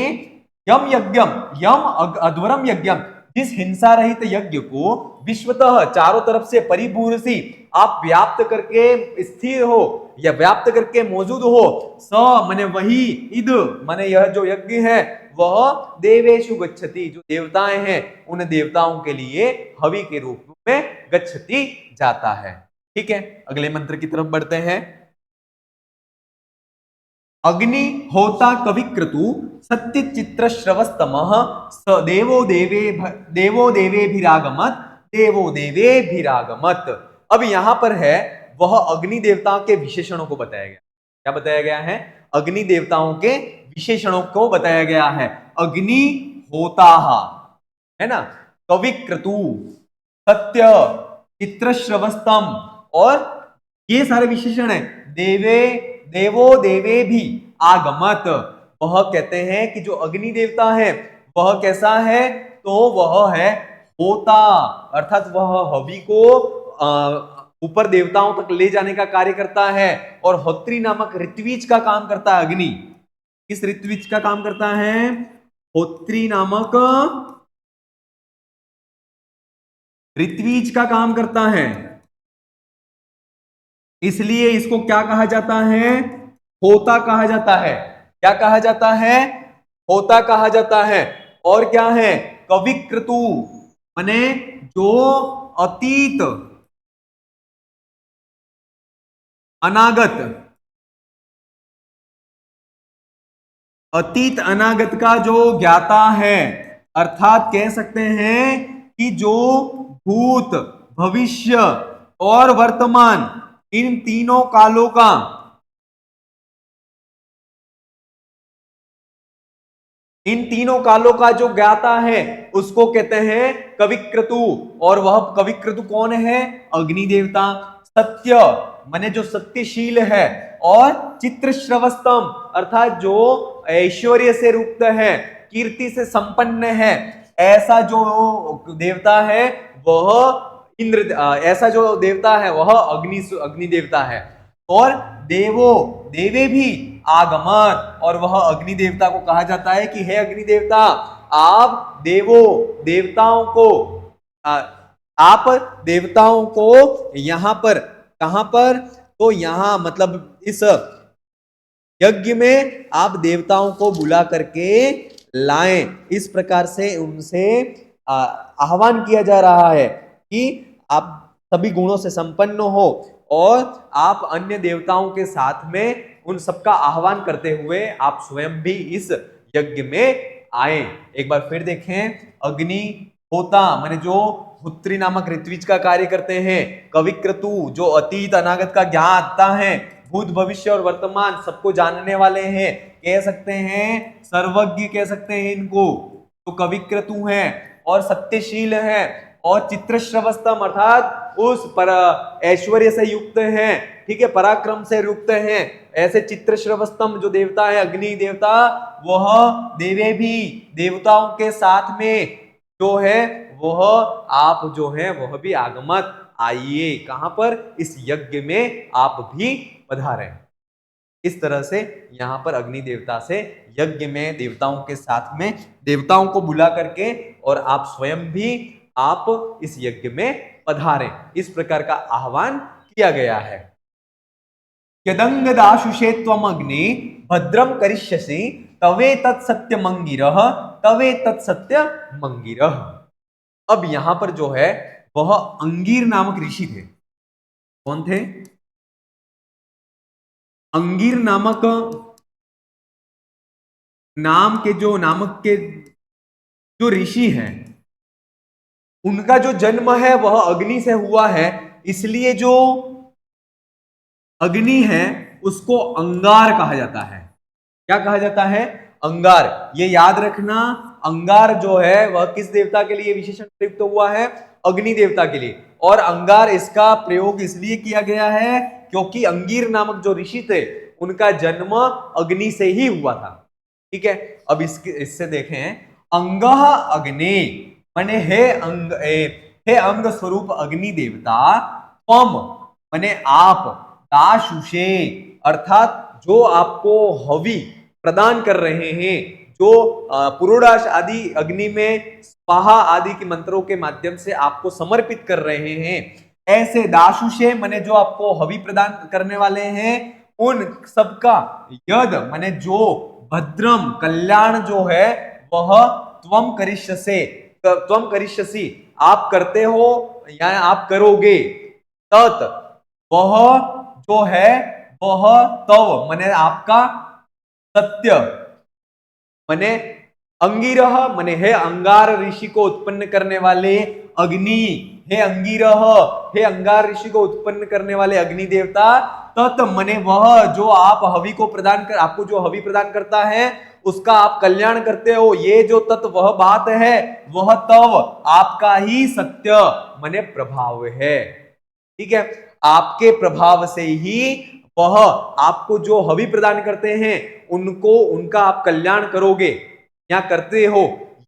यम यज्ञम यम अध्वरम यज्ञम, जिस हिंसा रहित यज्ञ को विश्वतः चारों तरफ से परिपूर्ण सी आप व्याप्त करके स्थिर हो या व्याप्त करके मौजूद हो, स माने वही, इद माने यह जो यज्ञ है वह देवेशु गच्छति, जो देवताएं हैं उन देवताओं के लिए हवि के रूप में गच्छति जाता है। ठीक है, अगले मंत्र की तरफ बढ़ते हैं। अग्नि होता कविक्रतु सत्य चित्र श्रवस्तमः स देवो देवेभिरागमत देवो देवेभिरागमत। अब यहां पर है वह अग्नि देवताओं के विशेषणों को बताया गया। क्या बताया गया है? अग्नि देवताओं के विशेषणों को बताया गया है। अग्नि होता है ना, कविक्रतु, सत्य, चित्रश्रवस्तम, और ये सारे विशेषण है। देवो देवे भी आगमत, वह कहते हैं कि जो अग्नि देवता है वह कैसा है? तो वह है होता, अर्थात वह हवि को ऊपर देवताओं तक ले जाने का कार्य करता है, और होत्री नामक ऋत्विज का काम करता है। अग्नि किस ऋत्विज का काम करता है? होत्री नामक ऋत्विज का काम करता है, इसलिए इसको क्या कहा जाता है? होता कहा जाता है। क्या कहा जाता है? होता कहा जाता है। और क्या है? कविक्रतु माने जो अतीत अनागत, अतीत अनागत का जो ज्ञाता है, अर्थात कह सकते हैं कि जो भूत, भविष्य और वर्तमान, इन तीनों कालों का, इन तीनों कालों का जो ज्ञाता है उसको कहते हैं कविक्रतु। और वह कविक्रतु कौन है? अग्नि देवता। सत्य माने जो सत्यशील है, और चित्रश्रवस्तम अर्थात जो ऐश्वर्य से युक्त है, कीर्ति से संपन्न है, ऐसा जो देवता है वह इंद्र, ऐसा जो देवता है वह अग्नि देवता है। और देवो देवे भी आगमन, और वह अग्नि देवता को कहा जाता है कि हे अग्नि देवता, आप देवताओं को आप देवताओं को यहां पर, कहां पर? तो यहां मतलब इस यज्ञ में आप देवताओं को बुला करके लाएं। इस प्रकार से उनसे आह्वान किया जा रहा है कि आप सभी गुणों से संपन्न हो, और आप अन्य देवताओं के साथ में उन सबका आह्वान करते हुए आप स्वयं भी इस यज्ञ में आए। एक बार फिर देखें, अग्नि होता माने जो पुत्री नामक ऋत्विज का कार्य करते हैं, कविक्रतु जो अतीत अनागत का ज्ञाता है, भूत भविष्य और वर्तमान सबको जानने वाले हैं, कह सकते हैं सर्वज्ञ कह सकते हैं इनको, तो कविक्रतु हैं, और सत्यशील है, और चित्रश्रवस्तम अर्थात उस पर ऐश्वर्य से युक्त है, ठीक है, पराक्रम से युक्त है। ऐसे चित्रश्रवस्तम जो देवता है अग्नि देवता, वह देवे भी देवताओं के साथ में जो है वह आप जो है वह भी आगमत, आइए कहां पर? इस यज्ञ में आप भी पधारें। इस तरह से यहां पर अग्नि देवता से यज्ञ में देवताओं के साथ में देवताओं को बुला करके और आप स्वयं भी आप इस यज्ञ में पधारें, इस प्रकार का आह्वान किया गया है। यदंगदाशुषे त्वम अग्नि भद्रम करिष्यसि तवे तत्सत्य मंगिरः तवे तत्सत्य मंगिरः। अब यहां पर जो है वह अंगीर नामक ऋषि थे। कौन थे? अंगीर नामक नामक के जो ऋषि हैं, उनका जो जन्म है वह अग्नि से हुआ है, इसलिए जो अग्नि है उसको अंगार कहा जाता है। क्या कहा जाता है? अंगार। ये याद रखना, अंगार जो है वह किस देवता के लिए विशेषण प्रयुक्त हुआ है? अग्नि देवता के लिए। और अंगार इसका प्रयोग इसलिए किया गया है क्योंकि अंगीर नामक जो ऋषि थे उनका जन्म अग्नि से ही हुआ था। ठीक है। अब इससे देखें, अंगः अग्नि माने हे अंग स्वरूप अग्नि देवता, त्वम माने आप, दाशुषे अर्थात जो आपको हवि प्रदान कर रहे हैं, जो पुरोडाश आदि अग्नि में स्वाहा आदि के मंत्रों के माध्यम से आपको समर्पित कर रहे हैं, ऐसे दाशुषे माने जो आपको हवि प्रदान करने वाले हैं, उन सबका यद माने जो भद्रम कल्याण जो है वह त्वम करिष्यसि आप करते हो या आप करोगे, तत् वह जो है वह तव माने आपका, सत्य माने अंगिरह माने है अंगार ऋषि को उत्पन्न करने वाले अग्नि, हे अंगिरह हे अंगार ऋषि को उत्पन्न करने वाले अग्नि देवता, तत् माने वह जो आप हवि को प्रदान कर, आपको जो हवि प्रदान करता है उसका आप कल्याण करते हो, ये जो तत्व वह बात है, वह तव आपका ही सत्य माने प्रभाव है। ठीक है, आपके प्रभाव से ही वह आपको जो हवि प्रदान करते हैं उनको उनका आप कल्याण करोगे या करते हो,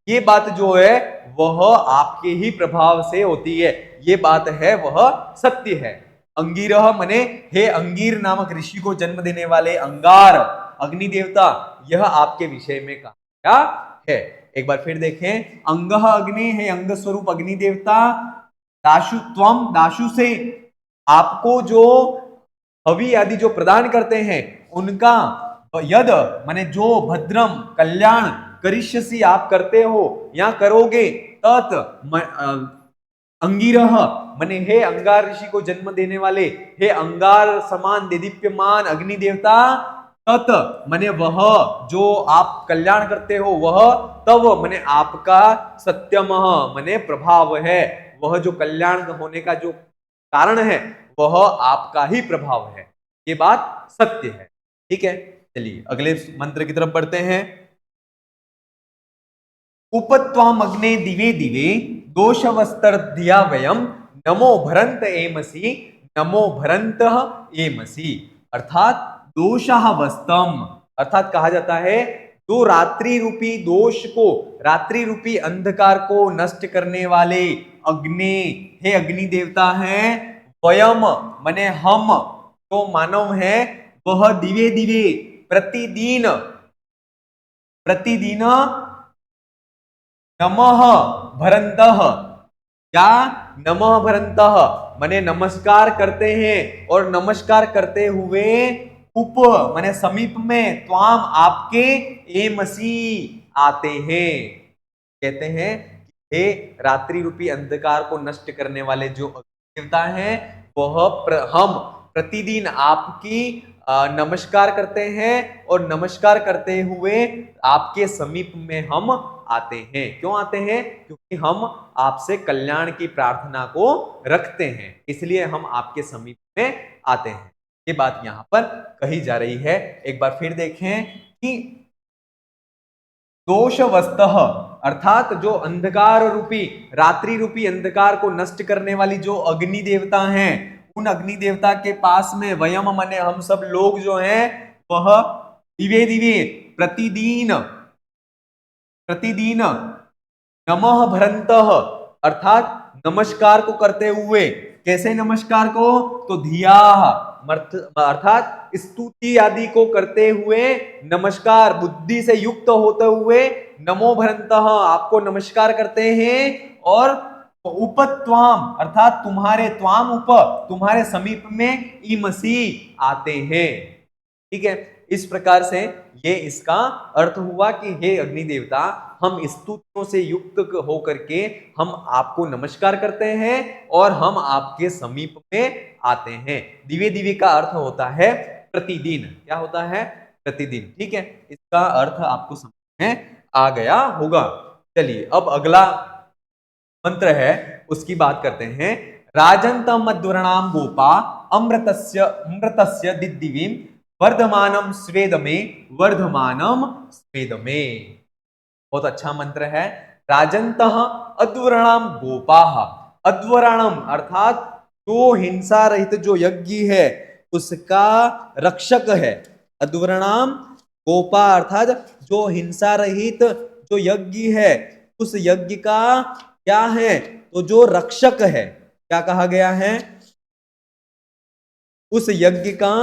ये बात जो है वह आपके ही प्रभाव से होती है, ये बात है वह सत्य है। अंगीरह मने हे अंगीर नामक ऋषि को जन्म देने वाले अंगार अग्नि देवता, यह आपके विषय में कहा है। एक बार फिर देखें, अंगः अग्नि है अंग स्वरूप अग्नि देवता, दाशु त्वम दाशु से आपको जो हवि आदि जो प्रदान करते हैं उनका, यद माने जो भद्रम कल्याण करिष्यसि आप करते हो या करोगे, तत् अंगिरह माने हे अंगार ऋषि को जन्म देने वाले हे अंगार समान देदीप्यमान अग्नि देवता, तत् माने वह जो आप कल्याण करते हो वह तव माने आपका, सत्यम माने प्रभाव है, वह जो कल्याण होने का जो कारण है वह आपका ही प्रभाव है, ये बात सत्य है। ठीक है, चलिए अगले मंत्र की तरफ बढ़ते हैं। उपत्वाम अग्ने दिवे दिवे दोषवस्तर दिया वयम नमो भरंत एमसी नमो भरंत एमसी, अर्थात दोषः वस्तम, अर्थात कहा जाता है जो रात्रि रूपी दोष को, रात्रि रूपी अंधकार को नष्ट करने वाले अग्नि, हे अग्नि देवता हैं, वयम माने हम जो मानव है वह दिवे दिवे प्रतिदिन प्रतिदिन नमः भरंतः या नमः भरंतः माने नमस्कार करते हैं, और नमस्कार करते हुए उप माने समीप में, त्वाम आपके, एमसी आते हैं, कहते हैं हे रात्रि रूपी अंधकार को नष्ट करने वाले जो देवता हैं वह हम प्रतिदिन आपकी नमस्कार करते हैं, और नमस्कार करते हुए आपके समीप में हम आते हैं। क्यों आते हैं? क्योंकि हम आपसे कल्याण की प्रार्थना को रखते हैं, इसलिए हम आपके समीप में आते हैं, ये बात यहां पर कही जा रही है। एक बार फिर देखें कि दोषवस्तः अर्थात जो अंधकार रूपी, रात्रि रूपी अंधकार को नष्ट करने वाली जो अग्नि देवता हैं, उन अग्नि देवता के पास में वयम माने हम सब लोग जो हैं वह दिवे दिवे प्रतिदिन प्रतिदिन नमः भरंतः अर्थात नमस्कार को करते हुए, कैसे नमस्कार को? तो धिया अर्थात स्तुति आदि को करते हुए, नमस्कार बुद्धि से युक्त होते हुए नमो भरंतः आपको नमस्कार करते हैं, और उपत्वाम अर्थात तुम्हारे, त्वाम उप तुम्हारे समीप में इमसी आते हैं। ठीक है, इस प्रकार से ये इसका अर्थ हुआ कि हे अग्नि देवता, हम स्तुतियों से युक्त होकर के हम आपको नमस्कार करते हैं और हम आपके समीप में आते हैं। दिव्य दिव्य का अर्थ होता है प्रतिदिन, क्या होता है? प्रतिदिन। ठीक है, इसका अर्थ आपको समझ में आ गया होगा। चलिए अब अगला मंत्र है उसकी बात करते हैं। राजंतम मध्वरणाम गोपा अमृतस्य दिद्दिवीं वर्धमानम स्वेदमे वर्धमानम स्वेदमे। बहुत अच्छा मंत्र है। राजंतः अध्वरणाम गोपाः, अध्वरणम अर्थात जो हिंसा रहित जो यज्ञ है उसका रक्षक है। अध्वरणाम गोपा अर्थात जो हिंसा रहित जो यज्ञ है, उस यज्ञ का क्या है, तो जो रक्षक है, क्या कहा गया है, उस यज्ञ का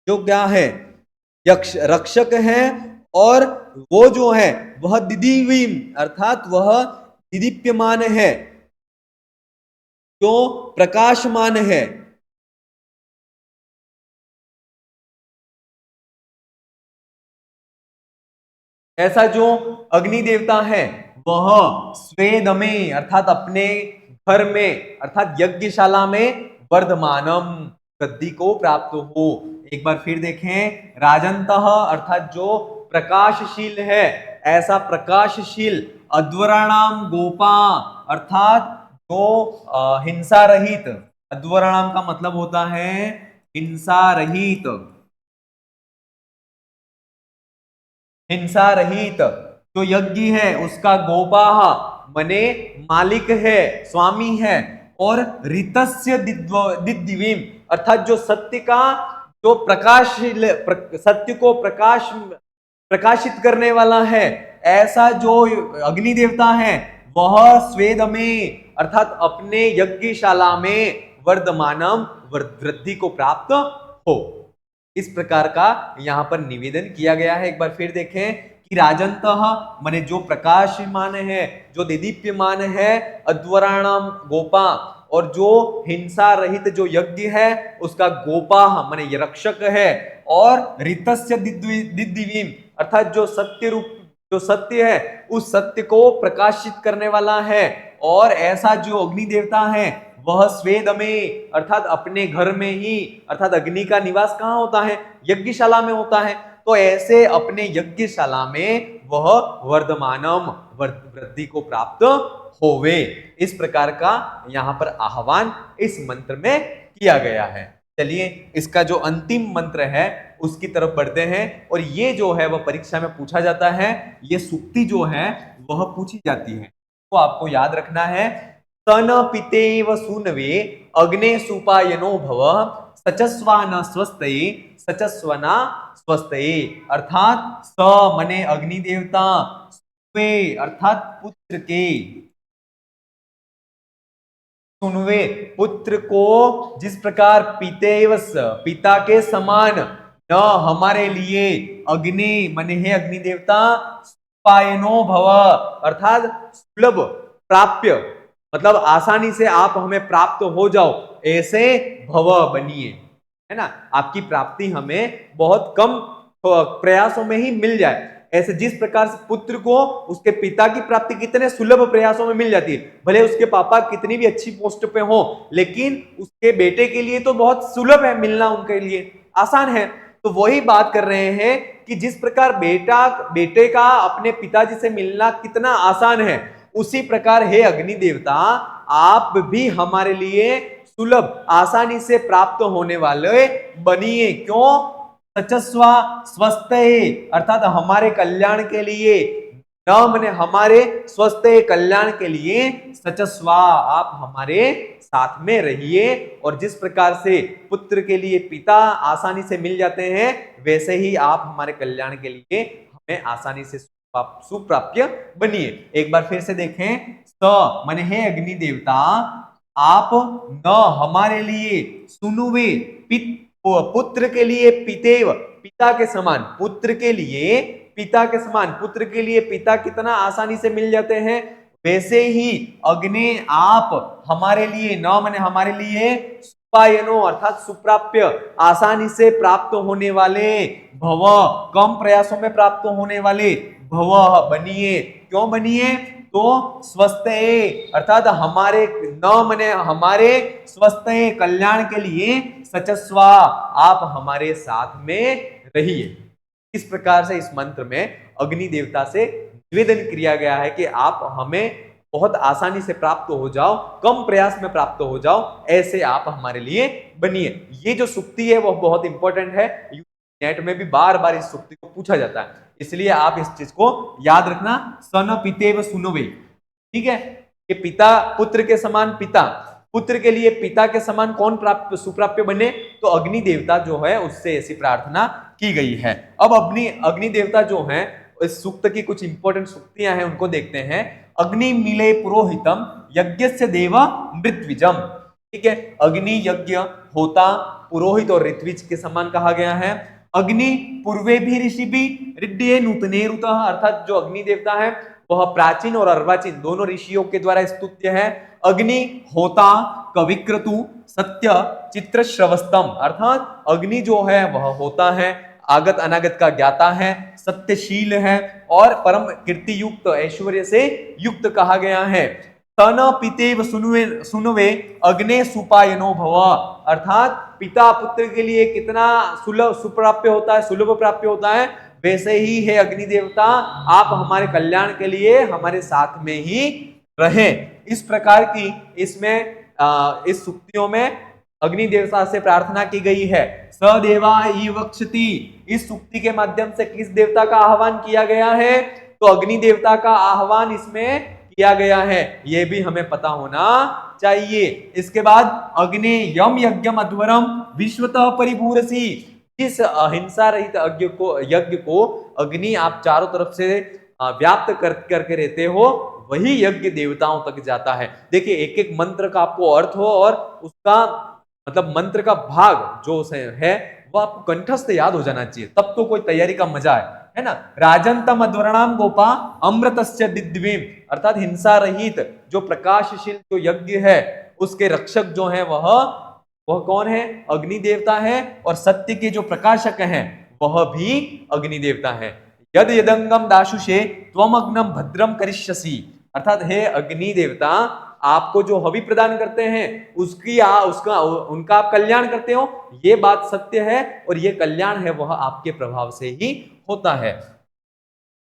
जो क्या है, यक्ष रक्षक है, और वो जो है वह दिदिवीम अर्थात वह दिदीप्यमान है, जो प्रकाशमान है। ऐसा जो अग्नि देवता है वह स्वेदमे अर्थात अपने घर में अर्थात यज्ञशाला में वर्धमानम वृद्धि को प्राप्त हो। एक बार फिर देखें, राजंतः अर्थात जो प्रकाशशील है, ऐसा प्रकाशशील अध्वराणाम गोपा अर्थात जो हिंसा रहित, अध्वराणाम का मतलब होता है हिंसा रहित, हिंसा रहित जो यज्ञ है उसका गोपाह मने मालिक है, स्वामी है, और ऋतस्य दिद्दिवीम अर्थात जो सत्य का जो सत्य को प्रकाशित करने वाला है, ऐसा जो अग्नि देवता है वह स्वेद में अर्थात अपने यज्ञशाला में वर्धमानम वृद्धि को प्राप्त हो। इस प्रकार का यहां पर निवेदन किया गया है। एक बार फिर देखें कि राजंतः माने जो प्रकाशमान है, जो दीदीप्यमान है, अध्वराणाम गोपा और जो हिंसा रहित जो यज्ञ है उसका गोपा माने ये रक्षक है, और ऋतस्य दिद्दिवीम अर्थात जो सत्य रूप जो सत्य है उस सत्य को प्रकाशित करने वाला है, और ऐसा जो अग्नि देवता है वह स्वेद में अर्थात अपने घर में ही अर्थात अग्नि का निवास कहाँ होता है, यज्ञशाला में होता है, तो ऐसे अपने यज्ञशाला में वह वर्धमानम वृद्धि को प्राप्त होवे। इस प्रकार का यहाँ पर आह्वान इस मंत्र में किया गया है। चलिए इसका जो अंतिम मंत्र है उसकी तरफ बढ़ते हैं, और ये जो है वह परीक्षा में पूछा जाता है, ये सुक्ति जो है वह पूछी जाती है, तो आपको याद रखना है, सन पितेव सुनवे अग्ने सुपायनो भव सचस्वान स्वस्तये सचस्वना स्वस्तये अर्थात स मने अग्नि देवता, सुनवे अर्थात पुत्र के, सुनवे पुत्र को जिस प्रकार पितेव पिता के समान न हमारे लिए अग्नि मने है अग्नि देवता सुपायनो भव अर्थात सुलभ प्राप्य मतलब आसानी से आप हमें प्राप्त हो जाओ, ऐसे भव बनिए, है ना, आपकी प्राप्ति हमें बहुत कम प्रयासों में ही मिल जाए। ऐसे जिस प्रकार से पुत्र को उसके पिता की प्राप्ति कितने सुलभ प्रयासों में मिल जाती है, भले उसके पापा कितनी भी अच्छी पोस्ट पे हो, लेकिन उसके बेटे के लिए तो बहुत सुलभ है, मिलना उनके लिए आसान है। तो वही बात कर रहे हैं कि जिस प्रकार बेटे का अपने पिताजी से मिलना कितना आसान है, उसी प्रकार हे अग्नि देवता आप भी हमारे लिए सुलभ आसानी से प्राप्त होने वाले बनिए। क्यों? सचस्वा स्वस्थ अर्थात हमारे कल्याण के लिए, न मने हमारे स्वस्थ कल्याण के लिए, सचस्वा आप हमारे साथ में रहिए। और जिस प्रकार से पुत्र के लिए पिता आसानी से मिल जाते हैं, वैसे ही आप हमारे कल्याण के लिए हमें आसानी से सुप्राप्य बनिए। एक बार फिर से देखें, स मने है अग्नि देवता आप न हमारे लिए सुनुवे पुत्र के लिए पितेव पिता के समान, पुत्र के लिए पिता के समान, पुत्र के लिए पिता कितना आसानी से मिल जाते हैं, वैसे ही अग्नि आप हमारे लिए न मने हमारे लिए सुपायनो अर्थात सुप्राप्य आसानी से प्राप्त होने वाले, भव कम प्रयासों में प्राप्त होने वाले भव बनिए। क्यों बनिए? तो स्वस्थ अर्थात हमारे न मने हमारे स्वस्थ कल्याण के लिए सचस्वा आप हमारे साथ में रहिए। इस प्रकार से इस मंत्र में अग्नि देवता से निवेदन किया गया है कि आप हमें बहुत आसानी से प्राप्त हो जाओ, कम प्रयास में प्राप्त हो जाओ, ऐसे आप हमारे लिए बनिए। ये जो सुक्ति है वह बहुत इंपॉर्टेंट है, नेट में भी बार बार इस सुक्ति को पूछा जाता है, इसलिए आप इस चीज को याद रखना, सन पितेव सुनवे, ठीक है। कि पिता पुत्र के समान, पिता पुत्र के लिए पिता के समान कौन प्राप्त सुप्राप्य बने, तो अग्नि देवता जो है उससे ऐसी प्रार्थना की गई है। अब अग्नि अग्नि देवता जो हैं, इस सूक्त की कुछ इंपॉर्टेंट सूक्तियां हैं, उनको देखते हैं। अग्नि मिले पुरोहितम यज्ञस्य देव मृत्विजम। ठीक है, अग्नि यज्ञ होता पुरोहित और ऋत्विज के समान कहा गया है। अग्नि पूर्वे भी ऋषि भी ऋड्ये नूतने रुत, अर्थात जो अग्नि देवता है वह प्राचीन और अर्वाचीन दोनों ऋषियों के द्वारा स्तुत्य है। अग्नि होता कविक्रतु सत्य चित्र श्रवस्तम, अर्थात अग्नि जो है वह होता है आगत अनागत का ज्ञाता है, सत्यशील है और परम कीर्ति युक्त ऐश्वर्य से युक्त कहा गया है। तन पितेव सुनवे अग्ने सुपायनो भव, अर्थात पिता पुत्र के लिए कितना सुलभ सुप्राप्य होता है, सुलभ प्राप्य होता है, वैसे ही है अग्नि देवता, आप हमारे कल्याण के लिए हमारे साथ में ही रहे। इस प्रकार की इसमें इस सुक्तियों में अग्नि देवता से प्रार्थना की गई है। सदेवा वक्षति, इस सुक्ति के माध्यम से किस देवता का आह्वान किया गया है? तो अग्नि देवता का आह्वान इसमें किया गया है, यह भी हमें पता होना चाहिए। इसके बाद अग्नि यम यज्ञम अध्वरम विश्वतः परिपूरसी, जिस अहिंसा रहित यज्ञ को अग्नि आप चारों तरफ से व्याप्त करके रहते हो, वही यज्ञ देवताओं तक जाता है। देखिए, एक एक मंत्र का आपको अर्थ हो और उसका मतलब मंत्र का भाग जो है वो आपको कंठस्थ याद हो जाना चाहिए, तब तो कोई तैयारी का मजा है ना। राजंतम अध्वरणाम गोपा अमृतस्य दिद्वीम, अर्थात हिंसा रहित जो प्रकाशशील जो यज्ञ है उसके रक्षक जो है वह कौन है? अग्नि देवता है। और सत्य के जो प्रकाशक हैं वह भी अग्नि देवता है। यद यदंगम दाशुषे त्वम अग्नम भद्रम करिष्यसि, अर्थात हे अग्नि देवता, आपको जो हवि प्रदान करते हैं उनका आप कल्याण करते हो, ये बात सत्य है और ये कल्याण है वह आपके प्रभाव से ही होता है।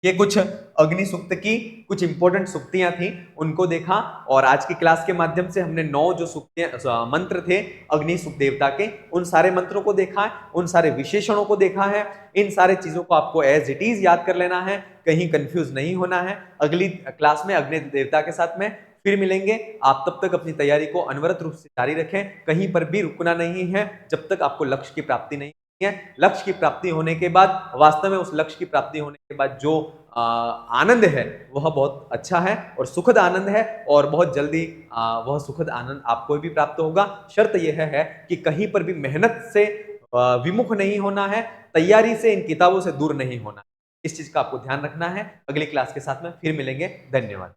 ये कुछ अग्नि सूक्त की कुछ इंपॉर्टेंट सूक्तियां थी, उनको देखा। और आज की क्लास के माध्यम से हमने 9 जो सूक्तियां मंत्र थे अग्नि सूक्त देवता के, उन सारे मंत्रों को देखा है, उन सारे विशेषणों को देखा है। इन सारे चीजों को आपको एज इट इज याद कर लेना है, कहीं कंफ्यूज नहीं होना है। अगली क्लास में अग्नि देवता के साथ में फिर मिलेंगे। आप तब तक अपनी तैयारी को अनवरत रूप से जारी रखें, कहीं पर भी रुकना नहीं है जब तक आपको लक्ष्य की प्राप्ति नहीं है। लक्ष्य की प्राप्ति होने के बाद, वास्तव में उस लक्ष्य की प्राप्ति होने के बाद जो आनंद है वह बहुत अच्छा है और सुखद आनंद है, और बहुत जल्दी वह सुखद आनंद आपको भी प्राप्त होगा। शर्त यह है कि कहीं पर भी मेहनत से विमुख नहीं होना है, तैयारी से इन किताबों से दूर नहीं होना है। इस चीज का आपको ध्यान रखना है। अगली क्लास के साथ में फिर मिलेंगे। धन्यवाद।